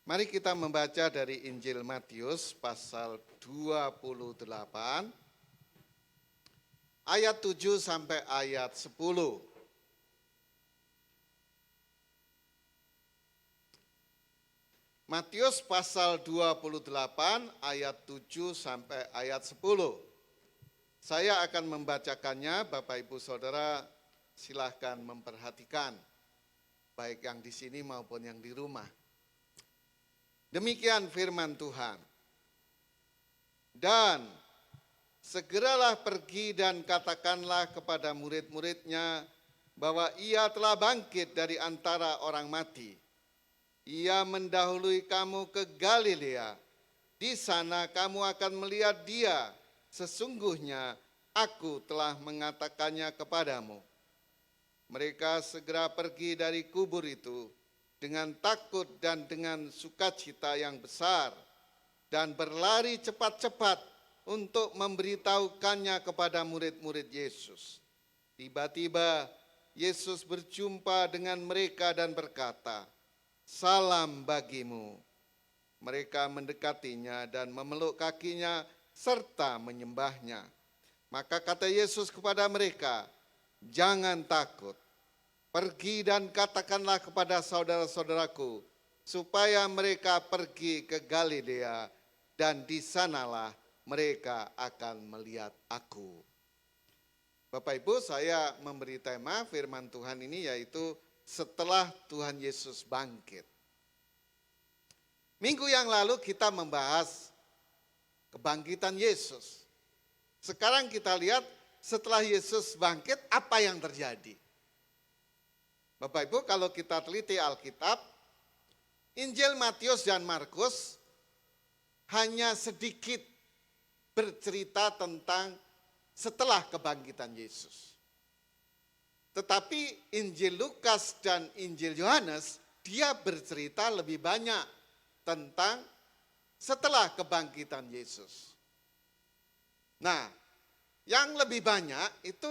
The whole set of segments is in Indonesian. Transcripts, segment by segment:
Mari kita membaca dari Injil Matius pasal 28 ayat 7 sampai ayat 10. Matius pasal 28 ayat 7 sampai ayat 10. Saya akan membacakannya, Bapak Ibu Saudara silahkan memperhatikan, baik yang di sini maupun yang di rumah. Demikian firman Tuhan. Dan segeralah pergi dan katakanlah kepada murid-muridnya bahwa ia telah bangkit dari antara orang mati. Ia mendahului kamu ke Galilea. Di sana kamu akan melihat dia. Sesungguhnya aku telah mengatakannya kepadamu. Mereka segera pergi dari kubur itu dengan takut dan dengan sukacita yang besar, dan berlari cepat-cepat untuk memberitahukannya kepada murid-murid Yesus. Tiba-tiba Yesus berjumpa dengan mereka dan berkata, "Salam bagimu." Mereka mendekatinya dan memeluk kakinya serta menyembahnya. Maka kata Yesus kepada mereka, "Jangan takut. Pergi dan katakanlah kepada saudara-saudaraku supaya mereka pergi ke Galilea, dan di sanalah mereka akan melihat aku." Bapak Ibu, saya memberi tema firman Tuhan ini yaitu setelah Tuhan Yesus bangkit. Minggu yang lalu kita membahas kebangkitan Yesus. Sekarang kita lihat setelah Yesus bangkit apa yang terjadi. Bapak Ibu, kalau kita teliti Alkitab, Injil Matius dan Markus hanya sedikit bercerita tentang setelah kebangkitan Yesus. Tetapi Injil Lukas dan Injil Yohanes, dia bercerita lebih banyak tentang setelah kebangkitan Yesus. Nah, yang lebih banyak itu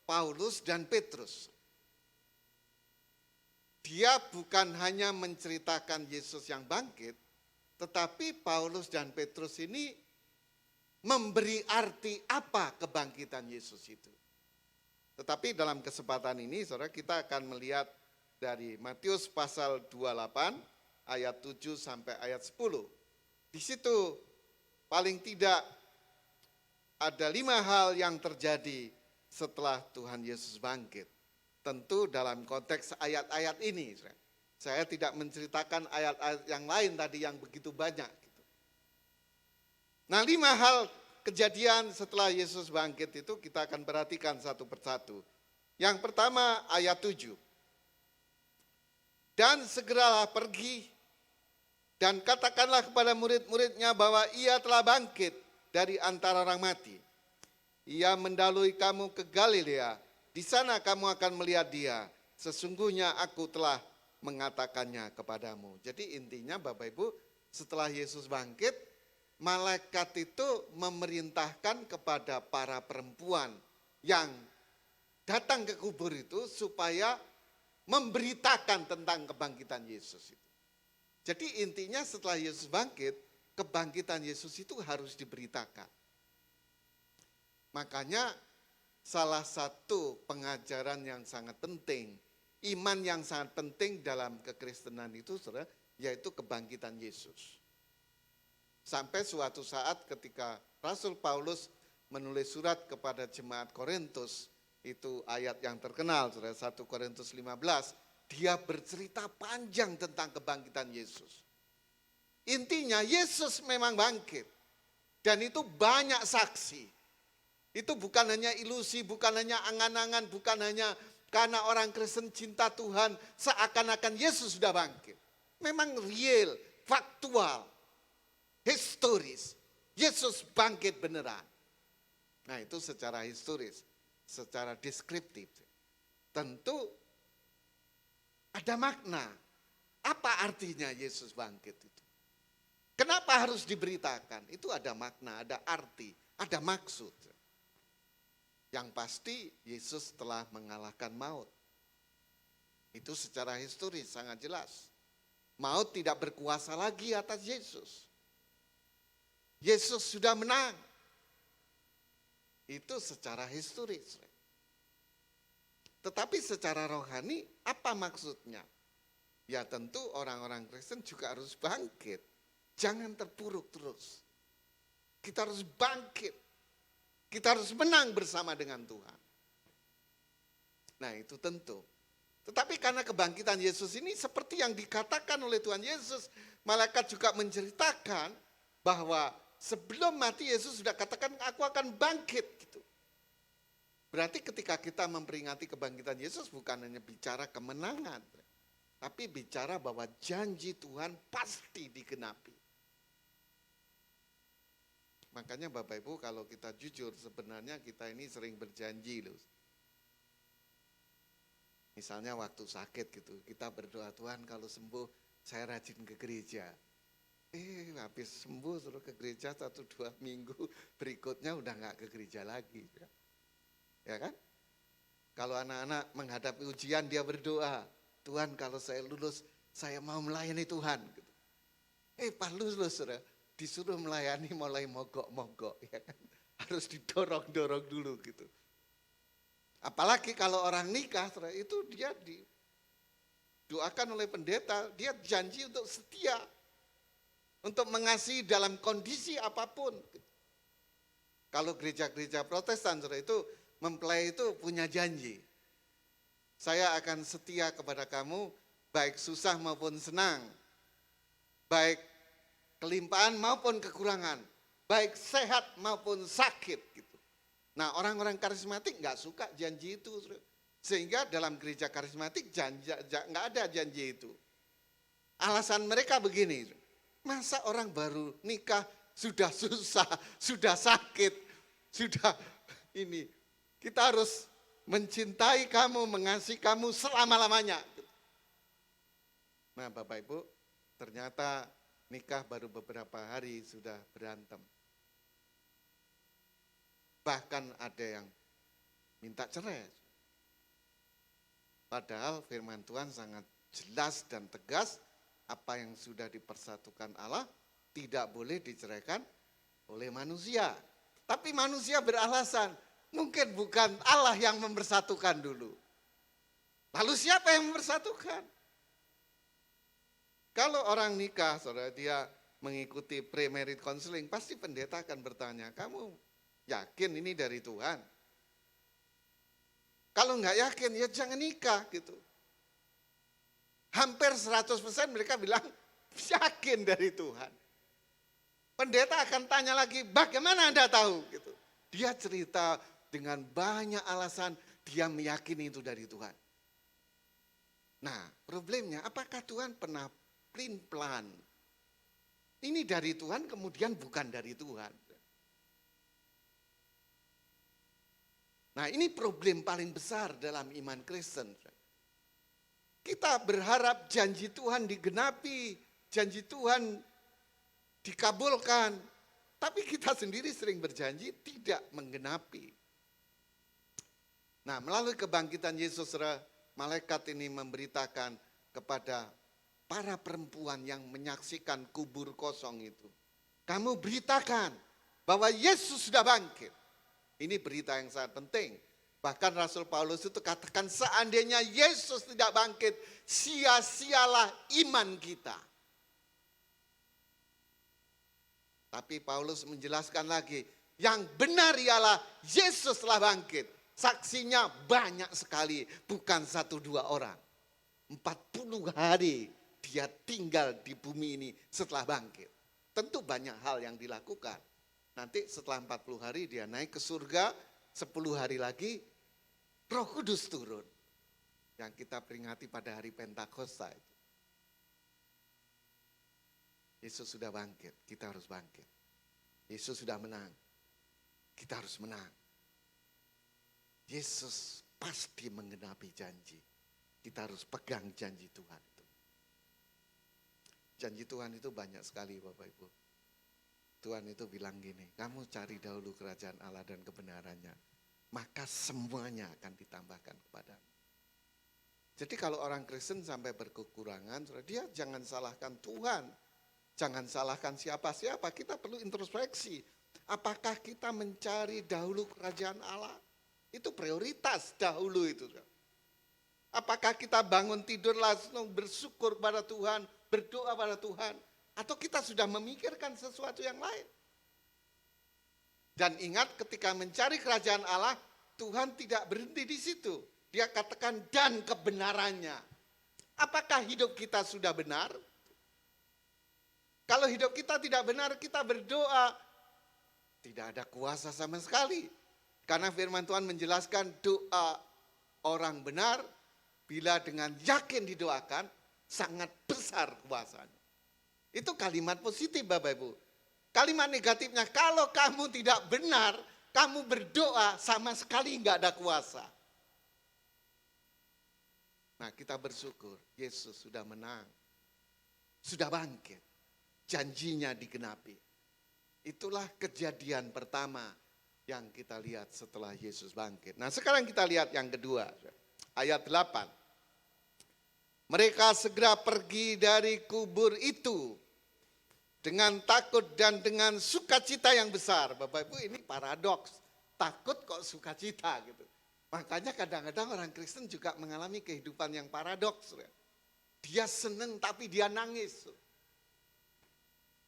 Paulus dan Petrus. Dia bukan hanya menceritakan Yesus yang bangkit, tetapi Paulus dan Petrus ini memberi arti apa kebangkitan Yesus itu. Tetapi dalam kesempatan ini, saudara, kita akan melihat dari Matius pasal 28 ayat 7 sampai ayat 10. Di situ paling tidak ada 5 hal yang terjadi setelah Tuhan Yesus bangkit. Tentu dalam konteks ayat-ayat ini, saya tidak menceritakan ayat-ayat yang lain tadi yang begitu banyak. Nah, 5 hal kejadian setelah Yesus bangkit itu kita akan perhatikan satu persatu. Yang pertama ayat 7. Dan segeralah pergi dan katakanlah kepada murid-muridnya bahwa ia telah bangkit dari antara orang mati. Ia mendahului kamu ke Galilea. Di sana kamu akan melihat dia. Sesungguhnya aku telah mengatakannya kepadamu. Jadi intinya Bapak Ibu, setelah Yesus bangkit, malaikat itu memerintahkan kepada para perempuan yang datang ke kubur itu supaya memberitakan tentang kebangkitan Yesus itu. Jadi intinya setelah Yesus bangkit, kebangkitan Yesus itu harus diberitakan. Makanya salah satu pengajaran yang sangat penting, iman yang sangat penting dalam kekristenan itu, saudara, yaitu kebangkitan Yesus. Sampai suatu saat ketika Rasul Paulus menulis surat kepada jemaat Korintus, itu ayat yang terkenal, saudara, 1 Korintus 15, dia bercerita panjang tentang kebangkitan Yesus. Intinya Yesus memang bangkit, dan itu banyak saksi. Itu bukan hanya ilusi, bukan hanya angan-angan, bukan hanya karena orang Kristen cinta Tuhan seakan-akan Yesus sudah bangkit. Memang real, faktual, historis. Yesus bangkit beneran. Nah, itu secara historis, secara deskriptif. Tentu ada makna. Apa artinya Yesus bangkit itu? Kenapa harus diberitakan? Itu ada makna, ada arti, ada maksud. Yang pasti Yesus telah mengalahkan maut. Itu secara historis sangat jelas. Maut tidak berkuasa lagi atas Yesus. Yesus sudah menang. Itu secara historis. Tetapi secara rohani apa maksudnya? Ya tentu orang-orang Kristen juga harus bangkit. Jangan terpuruk terus. Kita harus bangkit. Kita harus menang bersama dengan Tuhan. Nah itu tentu. Tetapi karena kebangkitan Yesus ini seperti yang dikatakan oleh Tuhan Yesus. Malaikat juga menceritakan bahwa sebelum mati Yesus sudah katakan aku akan bangkit. Gitu. Berarti ketika kita memperingati kebangkitan Yesus bukan hanya bicara kemenangan. Tapi bicara bahwa janji Tuhan pasti digenapi. Makanya Bapak Ibu kalau kita jujur sebenarnya kita ini sering berjanji loh. Misalnya waktu sakit gitu, kita berdoa Tuhan kalau sembuh saya rajin ke gereja. Habis sembuh suruh ke gereja 1-2 minggu berikutnya udah gak ke gereja lagi. Ya kan? Kalau anak-anak menghadapi ujian dia berdoa, Tuhan kalau saya lulus saya mau melayani Tuhan. Pas lulus disuruh melayani mulai mogok-mogok. Ya kan? Harus didorong-dorong dulu gitu. Apalagi kalau orang nikah, itu dia didoakan oleh pendeta, dia janji untuk setia, untuk mengasihi dalam kondisi apapun. Kalau gereja-gereja Protestan, itu mempelai itu punya janji. Saya akan setia kepada kamu, baik susah maupun senang, baik kelimpahan maupun kekurangan, baik sehat maupun sakit. Gitu. Nah orang-orang karismatik nggak suka janji itu, sehingga dalam gereja karismatik nggak ada janji itu. Alasan mereka begini, masa orang baru nikah sudah susah, sudah sakit, sudah ini, kita harus mencintai kamu, mengasihi kamu selama-lamanya. Nah Bapak Ibu, ternyata nikah baru beberapa hari sudah berantem. Bahkan ada yang minta cerai. Padahal firman Tuhan sangat jelas dan tegas, apa yang sudah dipersatukan Allah tidak boleh diceraikan oleh manusia. Tapi manusia beralasan, mungkin bukan Allah yang mempersatukan dulu. Lalu siapa yang mempersatukan? Kalau orang nikah, saudara, dia mengikuti pre-marriage counseling, pasti pendeta akan bertanya, kamu yakin ini dari Tuhan? Kalau nggak yakin, ya jangan nikah gitu. Hampir 100% mereka bilang, yakin dari Tuhan. Pendeta akan tanya lagi, bagaimana Anda tahu? Gitu. Dia cerita dengan banyak alasan, dia meyakini itu dari Tuhan. Nah, problemnya apakah Tuhan pernah plan? Ini dari Tuhan, kemudian bukan dari Tuhan. Nah, ini problem paling besar dalam iman Kristen. Kita berharap janji Tuhan digenapi, janji Tuhan dikabulkan. Tapi kita sendiri sering berjanji tidak menggenapi. Nah, melalui kebangkitan Yesus, malaikat ini memberitakan kepada para perempuan yang menyaksikan kubur kosong itu. Kamu beritakan bahwa Yesus sudah bangkit. Ini berita yang sangat penting. Bahkan Rasul Paulus itu katakan seandainya Yesus tidak bangkit, sia-sialah iman kita. Tapi Paulus menjelaskan lagi, yang benar ialah Yesus telah bangkit. Saksinya banyak sekali, bukan 1-2 orang. 40 hari dia tinggal di bumi ini setelah bangkit. Tentu banyak hal yang dilakukan. Nanti setelah 40 hari dia naik ke surga, 10 hari lagi Roh Kudus turun. Yang kita peringati pada hari Pentakosta itu. Yesus sudah bangkit, kita harus bangkit. Yesus sudah menang, kita harus menang. Yesus pasti menggenapi janji. Kita harus pegang janji Tuhan itu. Janji Tuhan itu banyak sekali Bapak Ibu. Tuhan itu bilang gini, kamu cari dahulu kerajaan Allah dan kebenarannya, maka semuanya akan ditambahkan kepadamu. Jadi kalau orang Kristen sampai berkekurangan, dia jangan salahkan Tuhan. Jangan salahkan siapa-siapa, kita perlu introspeksi. Apakah kita mencari dahulu kerajaan Allah? Itu prioritas dahulu itu. Apakah kita bangun tidur langsung bersyukur kepada Tuhan, berdoa pada Tuhan, atau kita sudah memikirkan sesuatu yang lain? Dan ingat ketika mencari kerajaan Allah, Tuhan tidak berhenti di situ. Dia katakan dan kebenarannya. Apakah hidup kita sudah benar? Kalau hidup kita tidak benar, kita berdoa. Tidak ada kuasa sama sekali. Karena firman Tuhan menjelaskan doa orang benar, bila dengan yakin didoakan, sangat besar kuasanya. Itu kalimat positif Bapak Ibu. Kalimat negatifnya, kalau kamu tidak benar, kamu berdoa sama sekali nggak ada kuasa. Nah kita bersyukur, Yesus sudah menang. Sudah bangkit. Janjinya digenapi. Itulah kejadian pertama yang kita lihat setelah Yesus bangkit. Nah sekarang kita lihat yang kedua. Ayat 8. Mereka segera pergi dari kubur itu dengan takut dan dengan sukacita yang besar. Bapak Ibu ini paradoks. Takut kok sukacita gitu. Makanya kadang-kadang orang Kristen juga mengalami kehidupan yang paradoks. Dia senang tapi dia nangis.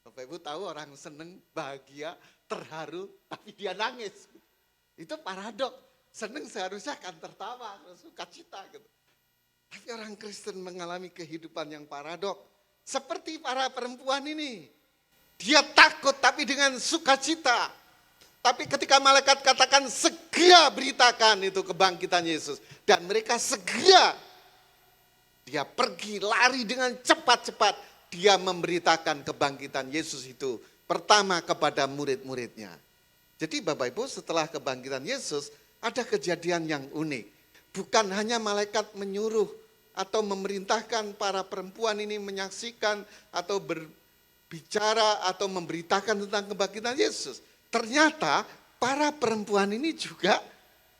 Bapak Ibu tahu orang senang, bahagia, terharu tapi dia nangis. Itu paradoks. Senang seharusnya akan tertawa, sukacita gitu. Tapi orang Kristen mengalami kehidupan yang paradoks. Seperti para perempuan ini. Dia takut tapi dengan sukacita. Tapi ketika malaikat katakan segera beritakan itu kebangkitan Yesus. Dan mereka segera dia pergi lari dengan cepat-cepat. Dia memberitakan kebangkitan Yesus itu pertama kepada murid-muridnya. Jadi Bapak Ibu setelah kebangkitan Yesus ada kejadian yang unik. Bukan hanya malaikat menyuruh atau memerintahkan para perempuan ini menyaksikan atau berbicara atau memberitakan tentang kebangkitan Yesus. Ternyata para perempuan ini juga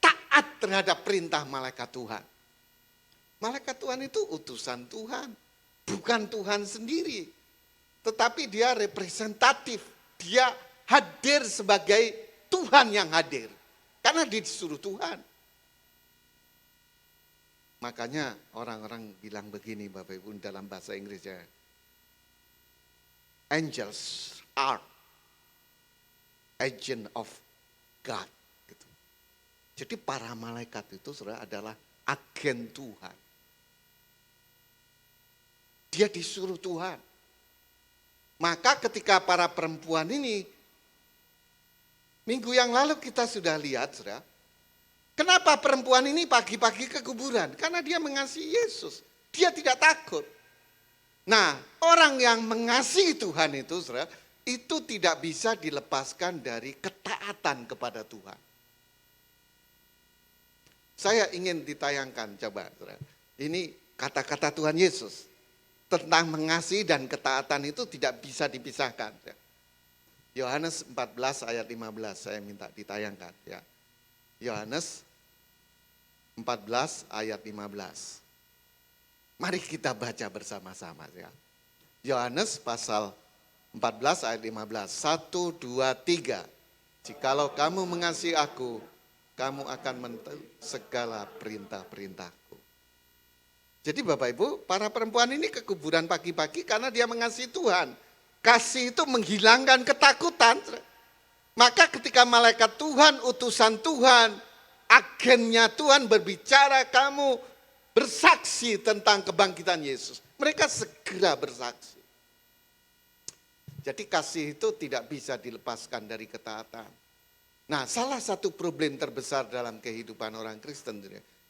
taat terhadap perintah malaikat Tuhan. Malaikat Tuhan itu utusan Tuhan, bukan Tuhan sendiri. Tetapi dia representatif, dia hadir sebagai Tuhan yang hadir. Karena dia disuruh Tuhan. Makanya orang-orang bilang begini Bapak Ibu dalam bahasa Inggrisnya. Angels are agent of God. Gitu. Jadi para malaikat itu saudara adalah agen Tuhan. Dia disuruh Tuhan. Maka ketika para perempuan ini, minggu yang lalu kita sudah lihat saudara, kenapa perempuan ini pagi-pagi ke kuburan? Karena dia mengasihi Yesus. Dia tidak takut. Nah orang yang mengasihi Tuhan itu saudara, itu tidak bisa dilepaskan dari ketaatan kepada Tuhan. Saya ingin ditayangkan, coba. Ini kata-kata Tuhan Yesus. Tentang mengasihi dan ketaatan itu tidak bisa dipisahkan. Yohanes 14 ayat 15, saya minta ditayangkan. Ya. Yohanes 14 ayat 15. Mari kita baca bersama-sama. Ya. Yohanes pasal 14 ayat 15, 1, 2, 3. Jikalau kamu mengasihi aku, kamu akan mentaati segala perintah-perintahku. Jadi Bapak Ibu, para perempuan ini ke kuburan pagi-pagi karena dia mengasihi Tuhan. Kasih itu menghilangkan ketakutan. Maka ketika malaikat Tuhan, utusan Tuhan, agennya Tuhan berbicara, kamu bersaksi tentang kebangkitan Yesus. Mereka segera bersaksi. Jadi kasih itu tidak bisa dilepaskan dari ketaatan. Nah salah satu problem terbesar dalam kehidupan orang Kristen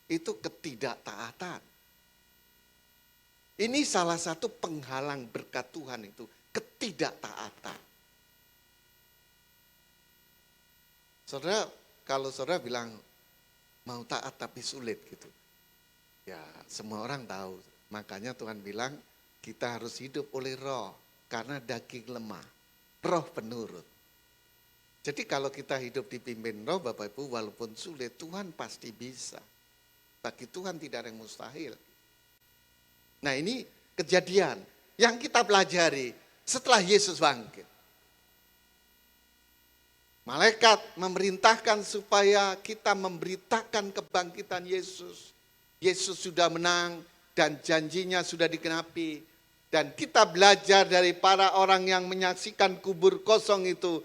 itu ketidaktaatan. Ini salah satu penghalang berkat Tuhan itu ketidaktaatan. Saudara, kalau saudara bilang mau taat tapi sulit gitu. Ya semua orang tahu. Makanya Tuhan bilang kita harus hidup oleh roh. Karena daging lemah, roh penurut. Jadi kalau kita hidup dipimpin roh Bapak Ibu walaupun sulit Tuhan pasti bisa. Bagi Tuhan tidak ada yang mustahil. Nah ini kejadian yang kita pelajari setelah Yesus bangkit. Malaikat memerintahkan supaya kita memberitakan kebangkitan Yesus. Yesus sudah menang dan janjinya sudah digenapi. Dan kita belajar dari para orang yang menyaksikan kubur kosong itu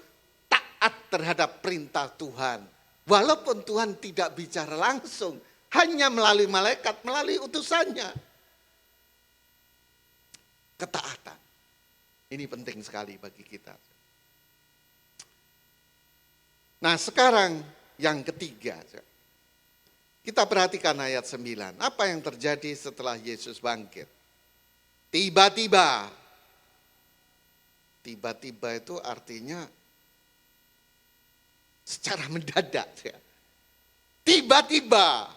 taat terhadap perintah Tuhan. Walaupun Tuhan tidak bicara langsung, hanya melalui malaikat, melalui utusannya. Ketaatan. Ini penting sekali bagi kita. Nah sekarang yang ketiga, kita perhatikan ayat 9. Apa yang terjadi setelah Yesus bangkit? Tiba-tiba. Tiba-tiba itu artinya secara mendadak. Tiba-tiba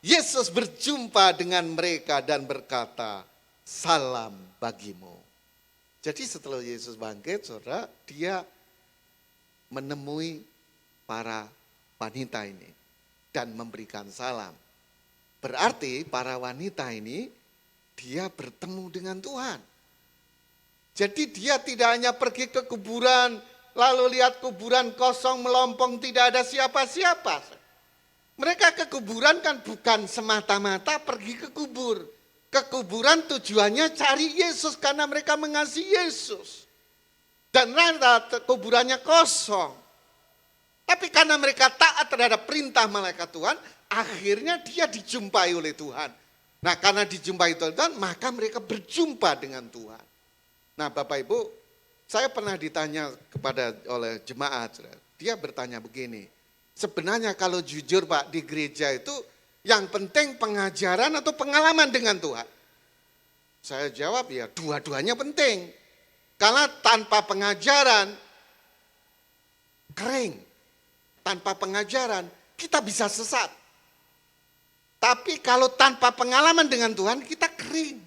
Yesus berjumpa dengan mereka dan berkata, salam bagimu. Jadi setelah Yesus bangkit, saudara, dia menemui para wanita ini dan memberikan salam. Berarti para wanita ini dia bertemu dengan Tuhan. Jadi dia tidak hanya pergi ke kuburan, lalu lihat kuburan kosong melompong tidak ada siapa-siapa. Mereka ke kuburan kan bukan semata-mata pergi ke kubur. Ke kuburan tujuannya cari Yesus karena mereka mengasihi Yesus. Dan rata kuburannya kosong. Tapi karena mereka taat terhadap perintah malaikat Tuhan, akhirnya dia dijumpai oleh Tuhan. Nah karena dijumpai Tuhan, maka mereka berjumpa dengan Tuhan. Nah Bapak Ibu, saya pernah ditanya oleh jemaat, dia bertanya begini, sebenarnya kalau jujur Pak di gereja itu yang penting pengajaran atau pengalaman dengan Tuhan? Saya jawab ya dua-duanya penting. Karena tanpa pengajaran, kering. Tanpa pengajaran, kita bisa sesat. Tapi kalau tanpa pengalaman dengan Tuhan, kita kering.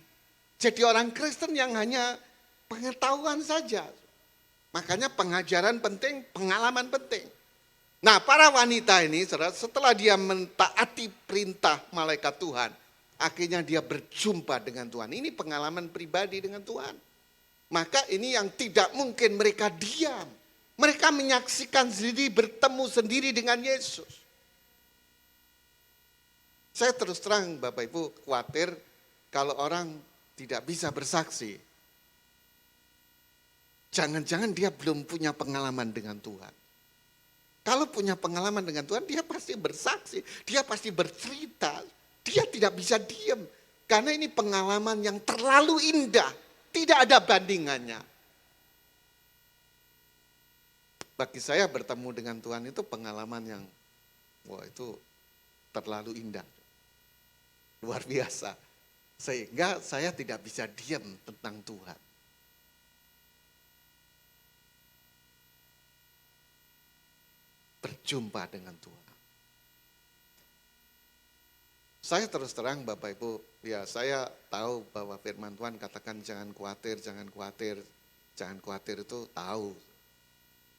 Jadi orang Kristen yang hanya pengetahuan saja. Makanya pengajaran penting, pengalaman penting. Nah para wanita ini setelah dia mentaati perintah malaikat Tuhan, akhirnya dia berjumpa dengan Tuhan. Ini pengalaman pribadi dengan Tuhan. Maka ini yang tidak mungkin mereka diam. Mereka menyaksikan sendiri, bertemu sendiri dengan Yesus. Saya terus terang Bapak Ibu khawatir kalau orang tidak bisa bersaksi. Jangan-jangan dia belum punya pengalaman dengan Tuhan. Kalau punya pengalaman dengan Tuhan, dia pasti bersaksi, dia pasti bercerita. Dia tidak bisa diam. Karena ini pengalaman yang terlalu indah, tidak ada bandingannya. Bagi saya bertemu dengan Tuhan itu pengalaman yang, itu terlalu indah. Luar biasa. Sehingga saya tidak bisa diam tentang Tuhan. Berjumpa dengan Tuhan. Saya terus terang Bapak Ibu, ya saya tahu bahwa firman Tuhan katakan jangan khawatir, jangan khawatir. Jangan khawatir itu tahu.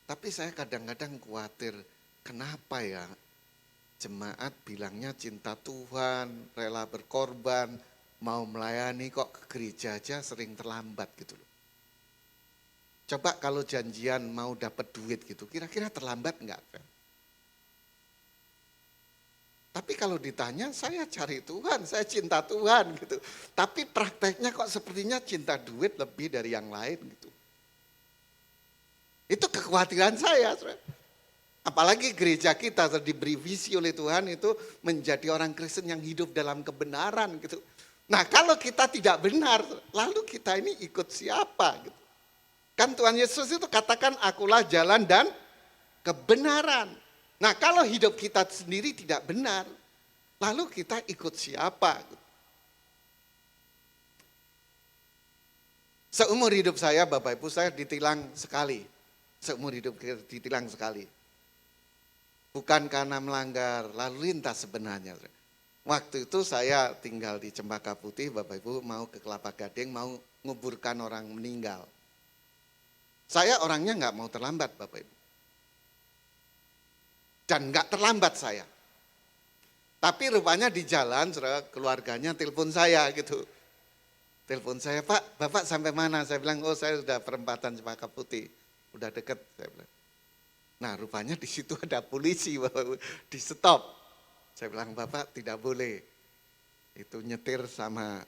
Tapi saya kadang-kadang khawatir, kenapa ya jemaat bilangnya cinta Tuhan, rela berkorban, mau melayani kok ke gereja aja sering terlambat gitu loh. Coba kalau janjian mau dapat duit gitu, kira-kira terlambat enggak? Tapi kalau ditanya, saya cari Tuhan, saya cinta Tuhan gitu. Tapi prakteknya kok sepertinya cinta duit lebih dari yang lain gitu. Itu kekhawatiran saya. Apalagi gereja kita diberi visi oleh Tuhan itu menjadi orang Kristen yang hidup dalam kebenaran gitu. Nah kalau kita tidak benar, lalu kita ini ikut siapa gitu. Kan Tuhan Yesus itu katakan akulah jalan dan kebenaran. Nah kalau hidup kita sendiri tidak benar, lalu kita ikut siapa gitu. Seumur hidup saya Bapak Ibu saya ditilang sekali. Seumur hidup ditilang sekali. Bukan karena melanggar lalu lintas sebenarnya. Waktu itu saya tinggal di Cempaka Putih, Bapak Ibu mau ke Kelapa Gading, mau nguburkan orang meninggal. Saya orangnya nggak mau terlambat Bapak Ibu. Dan nggak terlambat saya. Tapi rupanya di jalan keluarganya telepon saya gitu. Telepon saya, Pak, Bapak sampai mana? Saya bilang, oh saya sudah perempatan Cempaka Putih, udah deket. Saya bilang. Nah rupanya di situ ada polisi, di stop. Saya bilang, Bapak tidak boleh, itu nyetir sama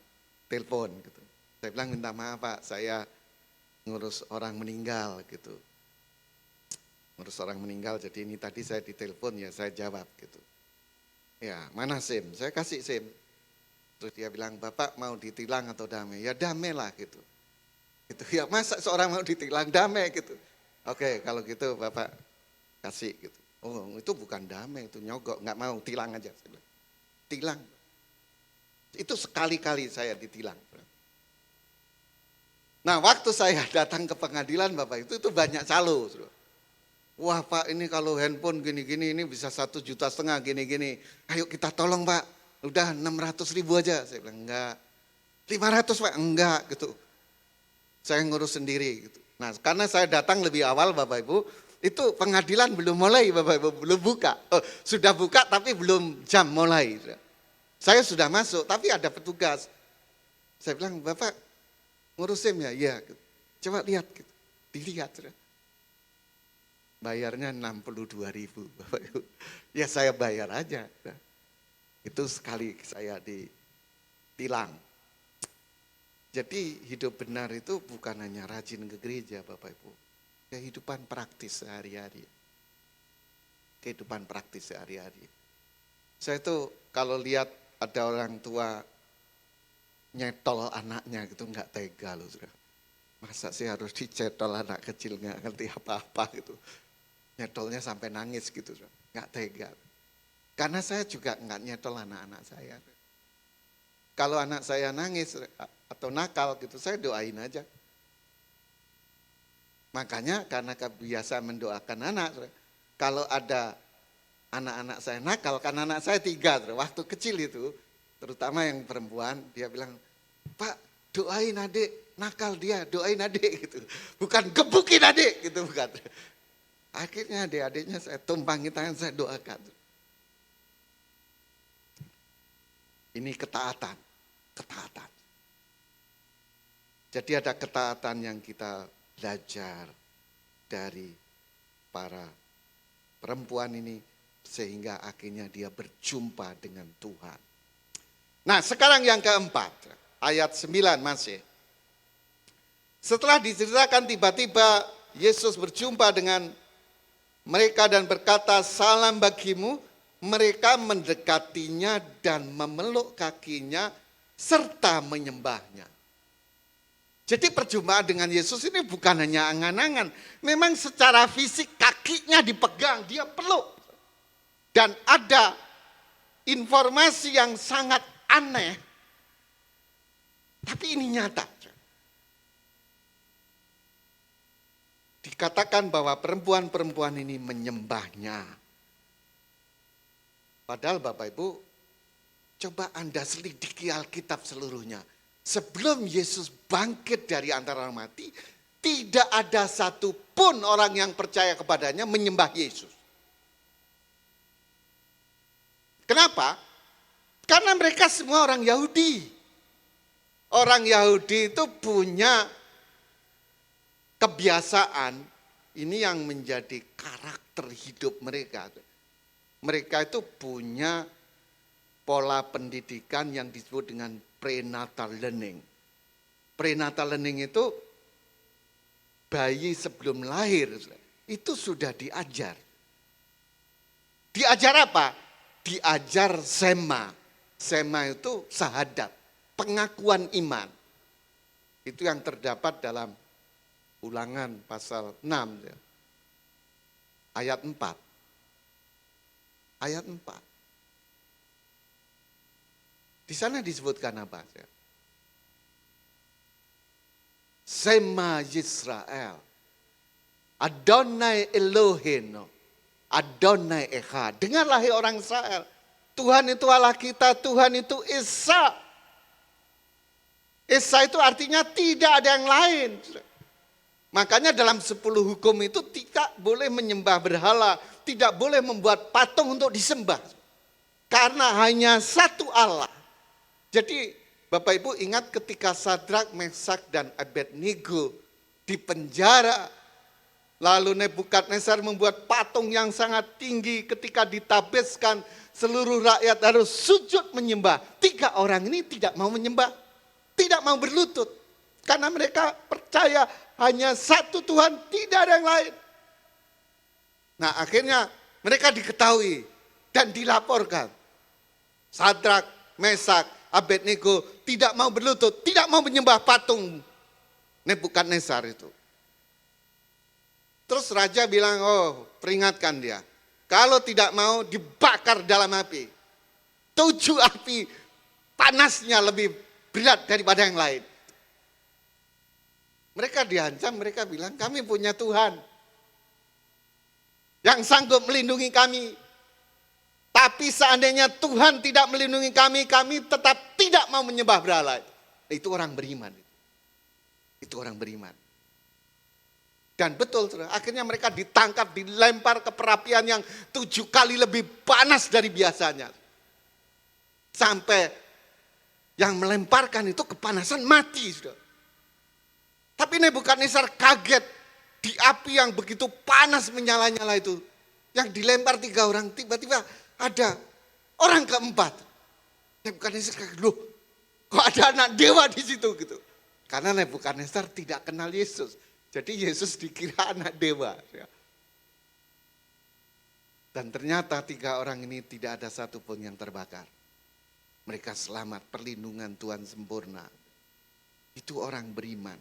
telepon gitu. Saya bilang minta maaf Pak, saya ngurus orang meninggal gitu. Ngurus orang meninggal, jadi ini tadi saya ditelepon ya saya jawab gitu. Ya mana SIM? Saya kasih SIM. Terus dia bilang, Bapak mau ditilang atau damai? Ya damai lah gitu. Gitu ya, masa seorang mau ditilang damai gitu. Oke kalau gitu Bapak kasih gitu. Oh itu bukan damai, itu nyogok, nggak mau, tilang aja. Saya bilang, tilang. Itu sekali-kali saya ditilang. Nah waktu saya datang ke pengadilan Bapak itu banyak calo. Wah Pak ini kalau handphone gini-gini ini bisa 1,5 juta gini-gini. Ayo kita tolong Pak, udah 600.000 aja. Saya bilang enggak, 500 Pak, enggak gitu. Saya ngurus sendiri gitu. Nah karena saya datang lebih awal Bapak Ibu, itu pengadilan belum mulai Bapak Ibu, belum buka. Oh, sudah buka tapi belum jam mulai. Saya sudah masuk tapi ada petugas. Saya bilang Bapak ngurus SIM ya? Iya. Coba lihat gitu. Dilihat. Bayarnya 62.000 Bapak Ibu. Ya saya bayar aja. Itu sekali saya ditilang. Jadi hidup benar itu bukan hanya rajin ke gereja Bapak Ibu. Kehidupan praktis sehari-hari. Kehidupan praktis sehari-hari. Saya itu kalau lihat ada orang tua nyetol anaknya gitu nggak tega loh. Masa sih harus dicetol anak kecil nggak ngerti apa-apa gitu. Nyetolnya sampai nangis gitu, nggak tega. Karena saya juga nggak nyetol anak-anak saya. Kalau anak saya nangis atau nakal gitu, saya doain aja. Makanya karena kebiasaan mendoakan anak, kalau ada anak-anak saya nakal, karena anak saya 3, waktu kecil itu, terutama yang perempuan, dia bilang, Pak doain adik, nakal dia, doain adik gitu. Bukan gebukin adik gitu, bukan. Akhirnya adik-adiknya saya tumpangi tangan, saya doakan. Ini ketaatan, ketaatan. Jadi ada ketaatan yang kita belajar dari para perempuan ini sehingga akhirnya dia berjumpa dengan Tuhan. Nah sekarang yang keempat, ayat 9 masih. Setelah diceritakan tiba-tiba Yesus berjumpa dengan mereka dan berkata, salam bagimu. Mereka mendekatinya dan memeluk kakinya serta menyembahnya. Jadi perjumpaan dengan Yesus ini bukan hanya angan-angan. Memang secara fisik kakinya dipegang, dia peluk. Dan ada informasi yang sangat aneh. Tapi ini nyata. Dikatakan bahwa perempuan-perempuan ini menyembahnya. Padahal Bapak Ibu, coba Anda selidiki Alkitab seluruhnya. Sebelum Yesus bangkit dari antara orang mati, tidak ada satupun orang yang percaya kepadanya menyembah Yesus. Kenapa? Karena mereka semua orang Yahudi. Orang Yahudi itu punya kebiasaan, ini yang menjadi karakter hidup mereka. Mereka itu punya pola pendidikan yang disebut dengan prenatal learning. Prenatal learning itu bayi sebelum lahir, itu sudah diajar. Diajar apa? Diajar sema. Sema itu syahadat, pengakuan iman. Itu yang terdapat dalam Ulangan pasal 6 ya. Ayat 4. Ayat 4. Di sana disebutkan apa? Sema Yisrael, Adonai Elohim, Adonai Echad. Dengarlah hai orang Israel, Tuhan itu Allah kita, Tuhan itu Esa. Esa itu artinya tidak ada yang lain. Makanya dalam 10 hukum itu tidak boleh menyembah berhala, tidak boleh membuat patung untuk disembah. Karena hanya satu Allah. Jadi Bapak Ibu ingat ketika Sadrak, Mesak, dan Abednego di penjara. Lalu Nebukadnezar membuat patung yang sangat tinggi, ketika ditabiskan seluruh rakyat harus sujud menyembah. 3 orang ini tidak mau menyembah, tidak mau berlutut. Karena mereka percaya hanya satu Tuhan, tidak ada yang lain. Nah akhirnya mereka diketahui dan dilaporkan. Sadrak, Mesak, Abednego tidak mau berlutut, tidak mau menyembah patung Nebukadnezar itu. Terus raja bilang, oh peringatkan dia. Kalau tidak mau dibakar dalam api. 7 api panasnya lebih berat daripada yang lain. Mereka diancam, mereka bilang kami punya Tuhan yang sanggup melindungi kami. Tapi seandainya Tuhan tidak melindungi kami, kami tetap tidak mau menyembah berhala. Itu orang beriman. Itu orang beriman. Dan betul, akhirnya mereka ditangkap, dilempar ke perapian yang 7 kali lebih panas dari biasanya. Sampai yang melemparkan itu kepanasan mati. Sudah. Tapi Nebukadnezar kaget di api yang begitu panas menyala-nyala itu. Yang dilempar 3 orang, tiba-tiba ada orang keempat. Nebukadnezar kaget, loh kok ada anak dewa di situ gitu. Karena Nebukadnezar tidak kenal Yesus. Jadi Yesus dikira anak dewa. Dan ternyata 3 orang ini tidak ada satupun yang terbakar. Mereka selamat, perlindungan Tuhan sempurna. Itu orang beriman,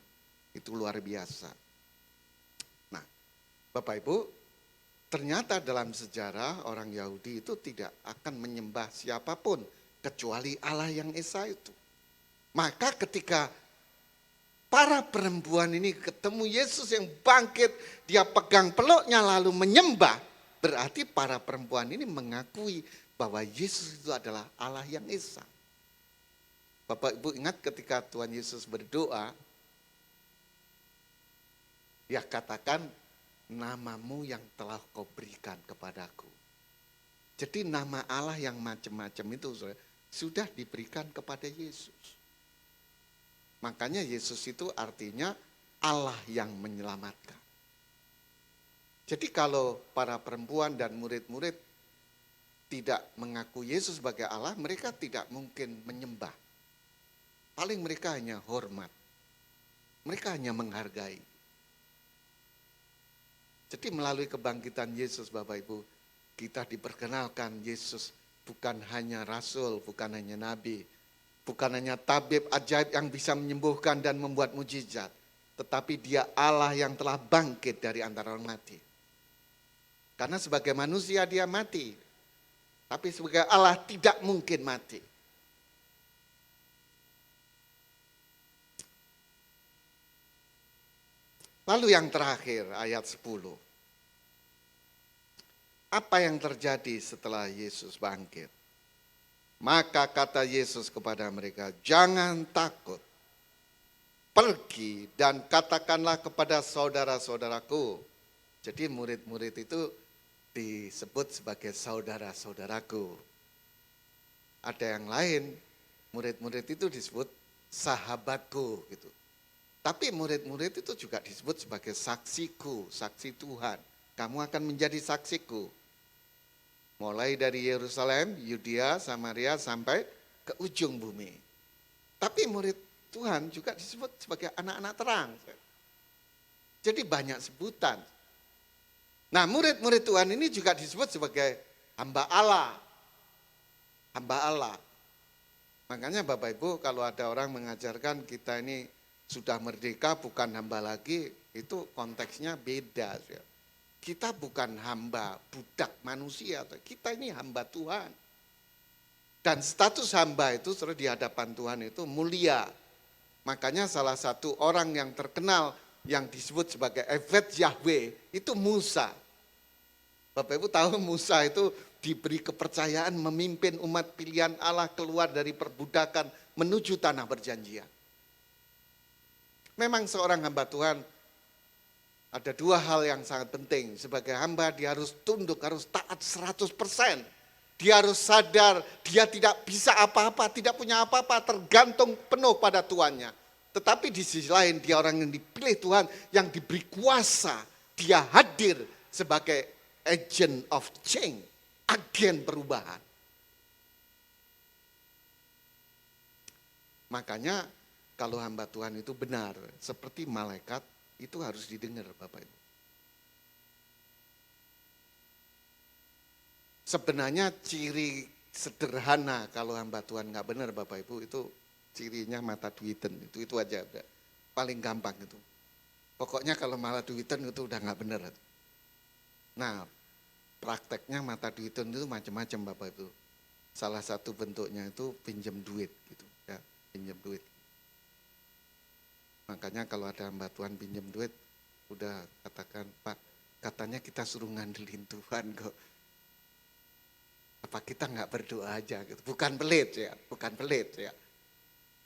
itu luar biasa. Nah, Bapak Ibu, ternyata dalam sejarah orang Yahudi itu tidak akan menyembah siapapun kecuali Allah yang Esa itu. Maka ketika para perempuan ini ketemu Yesus yang bangkit, dia pegang peluknya lalu menyembah. Berarti para perempuan ini mengakui bahwa Yesus itu adalah Allah yang Esa. Bapak Ibu ingat ketika Tuhan Yesus berdoa, dia katakan namamu yang telah kau berikan kepadaku. Jadi nama Allah yang macam-macam itu sudah diberikan kepada Yesus. Makanya Yesus itu artinya Allah yang menyelamatkan. Jadi kalau para perempuan dan murid-murid tidak mengaku Yesus sebagai Allah, mereka tidak mungkin menyembah. Paling mereka hanya hormat. Mereka hanya menghargai. Jadi melalui kebangkitan Yesus Bapak Ibu, kita diperkenalkan Yesus bukan hanya rasul, bukan hanya nabi, bukan hanya tabib ajaib yang bisa menyembuhkan dan membuat mujizat. Tetapi dia Allah yang telah bangkit dari antara orang mati. Karena sebagai manusia dia mati. Tapi sebagai Allah tidak mungkin mati. Lalu yang terakhir ayat 10. Apa yang terjadi setelah Yesus bangkit? Maka kata Yesus kepada mereka, jangan takut. Pergi dan katakanlah kepada saudara-saudaraku. Jadi murid-murid itu disebut sebagai saudara-saudaraku. Ada yang lain, murid-murid itu disebut sahabatku gitu. Tapi murid-murid itu juga disebut sebagai saksiku, saksi Tuhan. Kamu akan menjadi saksiku. Mulai dari Yerusalem, Yudea, Samaria sampai ke ujung bumi. Tapi murid Tuhan juga disebut sebagai anak-anak terang. Jadi banyak sebutan. Nah murid-murid Tuhan ini juga disebut sebagai hamba Allah. Hamba Allah. Makanya Bapak Ibu kalau ada orang mengajarkan kita ini sudah merdeka bukan hamba lagi, itu konteksnya beda. Kita bukan hamba, budak manusia. Kita ini hamba Tuhan. Dan status hamba itu di hadapan Tuhan itu mulia. Makanya salah satu orang yang terkenal yang disebut sebagai Eved Yahweh itu Musa. Bapak Ibu tahu Musa itu diberi kepercayaan memimpin umat pilihan Allah keluar dari perbudakan menuju tanah perjanjian. Memang seorang hamba Tuhan ada 2 hal yang sangat penting. Sebagai hamba dia harus tunduk, harus taat 100%. Dia harus sadar dia tidak bisa apa-apa, tidak punya apa-apa, tergantung penuh pada tuannya. Tetapi di sisi lain dia orang yang dipilih Tuhan, yang diberi kuasa. Dia hadir sebagai agent of change, agen perubahan. Makanya kalau hamba Tuhan itu benar, seperti malaikat, itu harus didengar Bapak Ibu. Sebenarnya ciri sederhana kalau hamba Tuhan nggak benar Bapak Ibu, itu cirinya mata duiten, itu aja udah paling gampang itu. Pokoknya kalau malah duiten itu udah nggak benar. Nah, prakteknya mata duiten itu macam-macam Bapak Ibu. Salah satu bentuknya itu pinjam duit gitu ya, pinjam duit. Makanya kalau ada hamba Tuhan pinjam duit, udah katakan, Pak, katanya kita suruh ngandelin Tuhan kok. Apa kita nggak berdoa aja gitu? Bukan pelit ya, bukan pelit ya.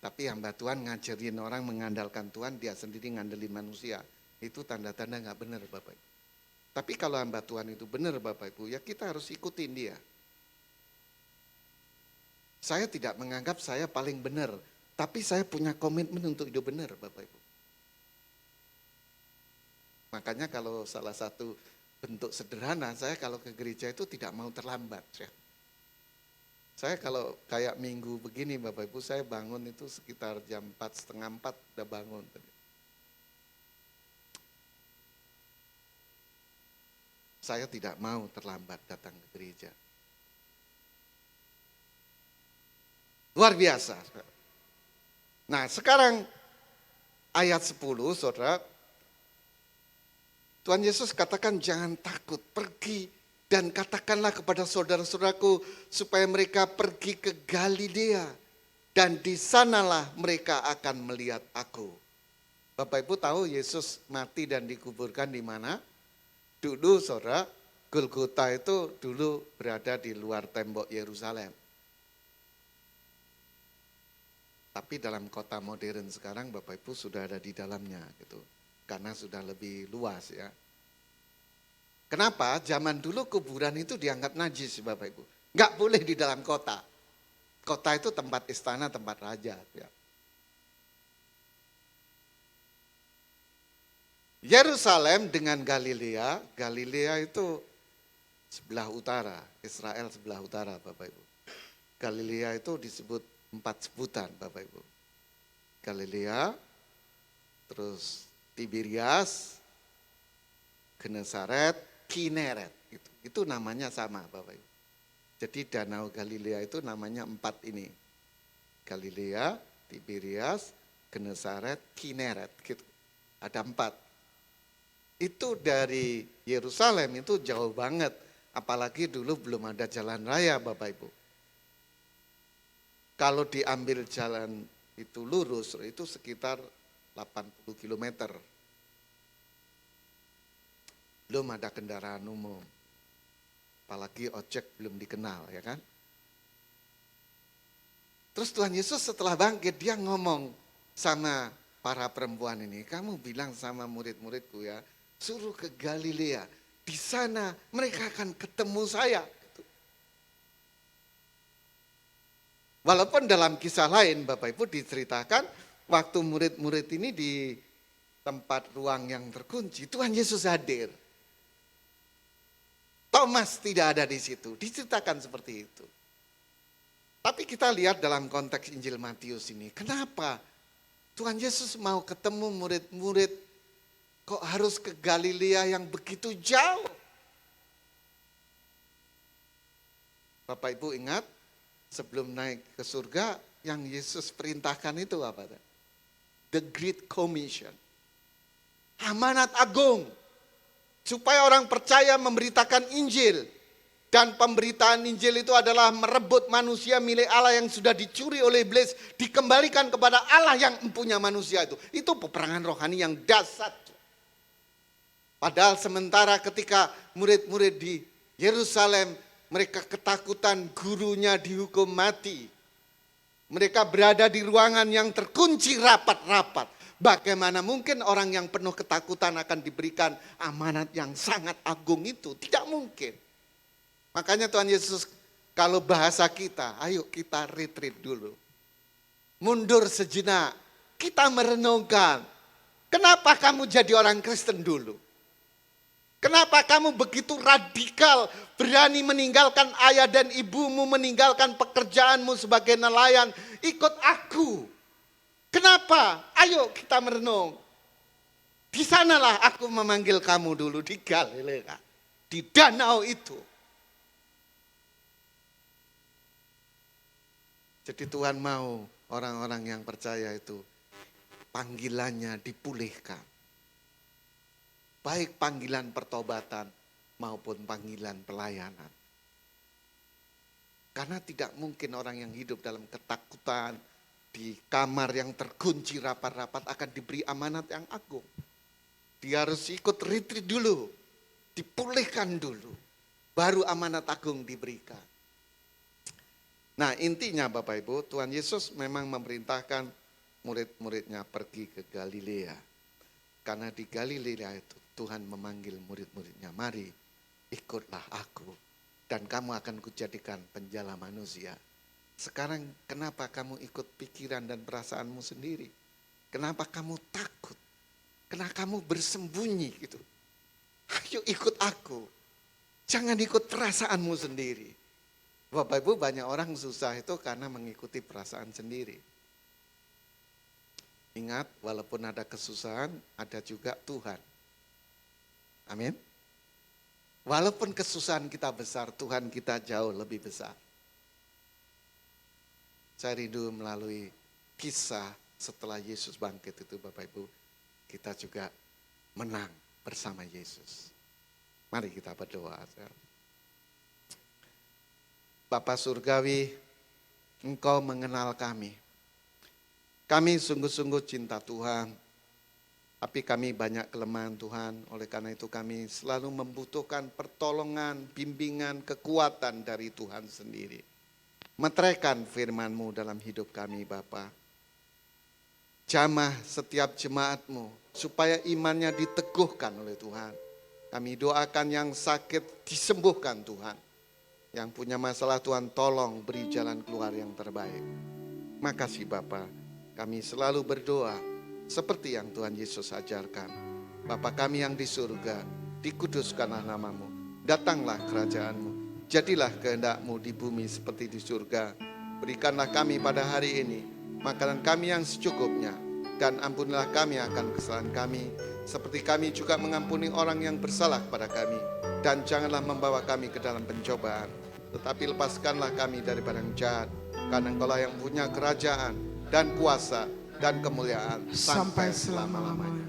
Tapi hamba Tuhan ngajarin orang mengandalkan Tuhan, dia sendiri ngandelin manusia. Itu tanda-tanda nggak benar Bapak Ibu. Tapi kalau hamba Tuhan itu benar Bapak Ibu, ya kita harus ikutin dia. Saya tidak menganggap saya paling benar, tapi saya punya komitmen untuk hidup benar Bapak Ibu. Makanya kalau salah satu bentuk sederhana, saya kalau ke gereja itu tidak mau terlambat ya. Saya kalau kayak minggu begini Bapak Ibu, saya bangun itu sekitar jam 3:30 udah bangun. Saya tidak mau terlambat datang ke gereja. Luar biasa. Nah sekarang ayat 10 saudara, Tuhan Yesus katakan jangan takut, pergi dan katakanlah kepada saudara-saudaraku supaya mereka pergi ke Galilea dan di sanalah mereka akan melihat aku. Bapak Ibu tahu Yesus mati dan dikuburkan di mana? Dulu saudara, Golgota itu dulu berada di luar tembok Yerusalem. Tapi dalam kota modern sekarang Bapak Ibu sudah ada di dalamnya gitu. Karena sudah lebih luas ya. Kenapa? Zaman dulu kuburan itu dianggap najis Bapak Ibu. Nggak boleh di dalam kota. Kota itu tempat istana, tempat raja. Ya. Yerusalem dengan Galilea, Galilea itu sebelah utara, Israel sebelah utara Bapak Ibu. Galilea itu disebut 4 sebutan Bapak Ibu. Galilea, terus Tiberias, Genesaret, Kineret, itu namanya sama Bapak Ibu. Jadi Danau Galilea itu namanya 4 ini. Galilea, Tiberias, Genesaret, Kineret, gitu. Ada 4. Itu dari Yerusalem itu jauh banget. Apalagi dulu belum ada jalan raya Bapak Ibu. Kalau diambil jalan itu lurus, itu sekitar 80 kilometer. Belum ada kendaraan umum, apalagi ojek belum dikenal ya kan. Terus Tuhan Yesus setelah bangkit dia ngomong sama para perempuan ini, kamu bilang sama murid-muridku ya, suruh ke Galilea, di sana mereka akan ketemu saya. Walaupun dalam kisah lain Bapak Ibu diceritakan waktu murid-murid ini di tempat ruang yang terkunci, Tuhan Yesus hadir. Thomas tidak ada di situ, diceritakan seperti itu. Tapi kita lihat dalam konteks Injil Matius ini, kenapa Tuhan Yesus mau ketemu murid-murid kok harus ke Galilea yang begitu jauh? Bapak Ibu ingat, sebelum naik ke surga, yang Yesus perintahkan itu apa? The Great Commission. Amanat agung. Supaya orang percaya memberitakan Injil. Dan pemberitaan Injil itu adalah merebut manusia milik Allah yang sudah dicuri oleh iblis. Dikembalikan kepada Allah yang mempunyai manusia itu. Itu peperangan rohani yang dahsyat. Padahal sementara ketika murid-murid di Yerusalem, mereka ketakutan gurunya dihukum mati. Mereka berada di ruangan yang terkunci rapat-rapat. Bagaimana mungkin orang yang penuh ketakutan akan diberikan amanat yang sangat agung itu? Tidak mungkin. Makanya Tuhan Yesus Kalau bahasa kita, ayo kita retreat dulu. Mundur sejenak, kita merenungkan. Kenapa kamu jadi orang Kristen dulu? Kenapa kamu begitu radikal, berani meninggalkan ayah dan ibumu, meninggalkan pekerjaanmu sebagai nelayan, ikut aku? Kenapa? Ayo kita merenung. Di sanalah aku memanggil kamu dulu di Galilea, di danau itu. Jadi Tuhan mau orang-orang yang percaya itu panggilannya dipulihkan. Baik panggilan pertobatan maupun panggilan pelayanan. Karena tidak mungkin orang yang hidup dalam ketakutan, di kamar yang terkunci rapat-rapat akan diberi amanat yang agung. Dia harus ikut retreat dulu, dipulihkan dulu, baru amanat agung diberikan. Nah intinya Bapak Ibu, Tuhan Yesus memang memerintahkan murid-muridnya pergi ke Galilea. Karena di Galilea itu Tuhan memanggil murid-muridnya, mari ikutlah aku dan kamu akan kujadikan penjala manusia. Sekarang kenapa kamu ikut pikiran dan perasaanmu sendiri? Kenapa kamu takut? Kenapa kamu bersembunyi gitu? Ayo ikut aku. Jangan ikut perasaanmu sendiri. Bapak Ibu, banyak orang susah itu karena mengikuti perasaan sendiri. Ingat, walaupun ada kesusahan, ada juga Tuhan. Amin. Walaupun kesusahan kita besar, Tuhan kita jauh lebih besar. Saya rindu melalui kisah setelah Yesus bangkit itu Bapak Ibu, kita juga menang bersama Yesus. Mari kita berdoa. Bapa Surgawi, Engkau mengenal kami. Kami sungguh-sungguh cinta Tuhan, tapi kami banyak kelemahan Tuhan. Oleh karena itu kami selalu membutuhkan pertolongan, bimbingan, kekuatan dari Tuhan sendiri. Meteraikan firman-Mu dalam hidup kami Bapa. Jamah setiap jemaat-Mu supaya imannya diteguhkan oleh Tuhan. Kami doakan yang sakit disembuhkan Tuhan. Yang punya masalah Tuhan tolong beri jalan keluar yang terbaik. Makasih Bapa, kami selalu berdoa seperti yang Tuhan Yesus ajarkan. Bapa kami yang di surga, dikuduskanlah nama-Mu, datanglah kerajaan-Mu, jadilah kehendak-Mu di bumi seperti di surga. Berikanlah kami pada hari ini makanan kami yang secukupnya, dan ampunilah kami akan kesalahan kami, seperti kami juga mengampuni orang yang bersalah kepada kami. Dan janganlah membawa kami ke dalam pencobaan, tetapi lepaskanlah kami daripada yang jahat. Karena Engkaulah yang punya kerajaan dan kuasa dan kemuliaan sampai selama-lamanya.